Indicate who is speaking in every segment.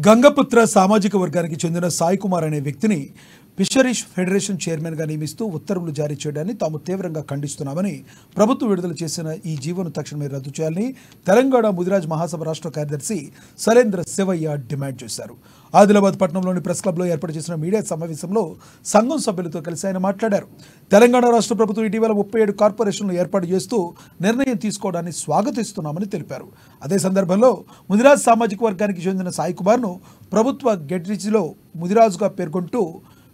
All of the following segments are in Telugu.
Speaker 1: గంగపుత్ర సామాజిక వర్గానికి చెందిన సాయి కుమార్ అనే వ్యక్తిని ఫిషరీస్ ఫెడరేషన్ చైర్మన్గా నియమిస్తూ ఉత్తర్వులు జారీ చేయడాన్ని తాము తీవ్రంగా ఖండిస్తున్నామని ప్రభుత్వం విడుదల చేసిన ఈ జీవోను తక్షణమే రద్దు చేయాలని తెలంగాణ ముదిరాజ్ మహాసభ రాష్ట్ర కార్యదర్శి సలేంద్ర శివయ్య డిమాండ్ చేశారు. ఆదిలాబాద్ పట్టణంలోని ప్రెస్ క్లబ్లో ఏర్పాటు చేసిన మీడియా సమావేశంలో సంఘం సభ్యులతో కలిసి ఆయన మాట్లాడారు. తెలంగాణ రాష్ట్ర ప్రభుత్వం ఇటీవల 37 కార్పొరేషన్లు ఏర్పాటు చేస్తూ నిర్ణయం తీసుకోవడాన్ని స్వాగతిస్తున్నామని తెలిపారు. అదే సందర్భంలో ముదిరాజ్ సామాజిక వర్గానికి చెందిన సాయి కుమార్ను ప్రభుత్వ గెడ్రిజ్లో ముదిరాజుగా పేర్కొంటూ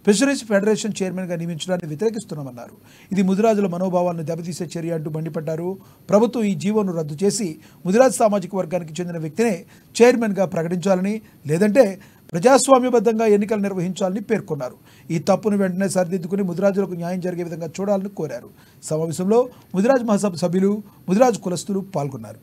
Speaker 1: ఫిషరీస్ ఫెడరేషన్ చైర్మన్గా నియమించడాన్ని వ్యతిరేకిస్తున్నామన్నారు. ఇది ముదిరాజుల మనోభావాలను దెబ్బతీసే చర్య అంటూ మండిపడ్డారు. ప్రభుత్వం ఈ జీవోను రద్దు చేసి ముదిరాజ్ సామాజిక వర్గానికి చెందిన వ్యక్తినే చైర్మన్గా ప్రకటించాలని, లేదంటే ప్రజాస్వామ్యబద్ధంగా ఎన్నికలు నిర్వహించాలని పేర్కొన్నారు. ఈ తప్పును వెంటనే సరిదిద్దుకుని ముదిరాజులకు న్యాయం జరిగే విధంగా చూడాలని కోరారు. సమావేశంలో ముదిరాజ్ మహాసభ సభ్యులు, ముదిరాజ్ కులస్తులు పాల్గొన్నారు.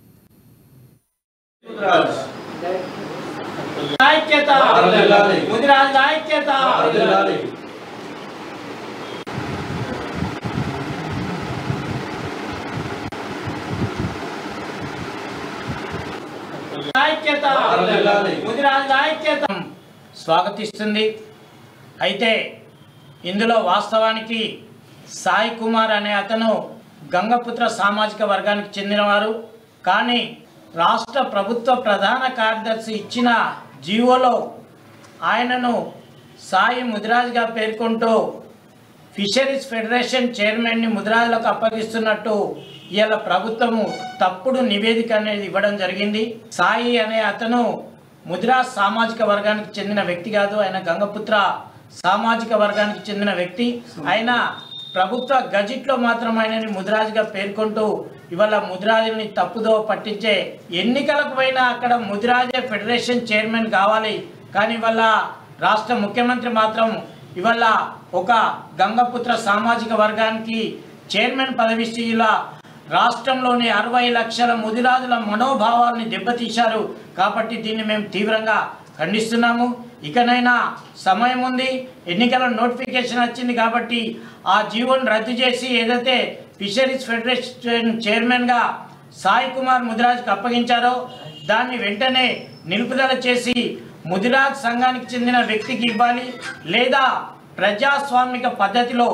Speaker 2: స్వాగతిస్తుంది. అయితే ఇందులో వాస్తవానికి సాయి కుమార్ అనే అతను గంగపుత్ర సామాజిక వర్గానికి చెందినవారు. కానీ రాష్ట్ర ప్రభుత్వ ప్రధాన కార్యదర్శి ఇచ్చిన జీవోలో ఆయనను సాయి ముదిరాజ్గా పేర్కొంటూ ఫిషరీస్ ఫెడరేషన్ చైర్మన్ని ముదిరాజులకు అప్పగిస్తున్నట్టు ఇవాళ ప్రభుత్వము తప్పుడు నివేదిక అనేది ఇవ్వడం జరిగింది. సాయి అనే అతను ముదిరాజ్ సామాజిక వర్గానికి చెందిన వ్యక్తి కాదు, ఆయన గంగపుత్ర సామాజిక వర్గానికి చెందిన వ్యక్తి. ఆయన ప్రభుత్వ గజెట్లో మాత్రం ఆయనని ముదిరాజుగా పేర్కొంటూ ఇవాళ ముదిరాజుల్ని తప్పుదో పట్టించే ఎన్నికలకు పోయినా అక్కడ ముదిరాజే ఫెడరేషన్ చైర్మన్ కావాలి. కానీ ఇవాళ రాష్ట్ర ముఖ్యమంత్రి మాత్రం ఇవాళ ఒక గంగపుత్ర సామాజిక వర్గానికి చైర్మన్ పదవిస్తూ ఇలా రాష్ట్రంలోని 60 లక్షల ముదిరాజుల మనోభావాల్ని దెబ్బతీశారు. కాబట్టి దీన్ని మేము తీవ్రంగా ఖండిస్తున్నాము. ఇకనైనా సమయం ఉంది, ఎన్నికల నోటిఫికేషన్ వచ్చింది కాబట్టి ఆ జీవోను రద్దు చేసి ఏదైతే ఫిషరీస్ ఫెడరేషన్ చైర్మన్గా సాయి కుమార్ ముదిరాజ్కి అప్పగించారో దాన్ని వెంటనే నిలుపుదల చేసి ముదిరాజ్ సంఘానికి చెందిన వ్యక్తికి ఇవ్వాలి, లేదా ప్రజాస్వామిక పద్ధతిలో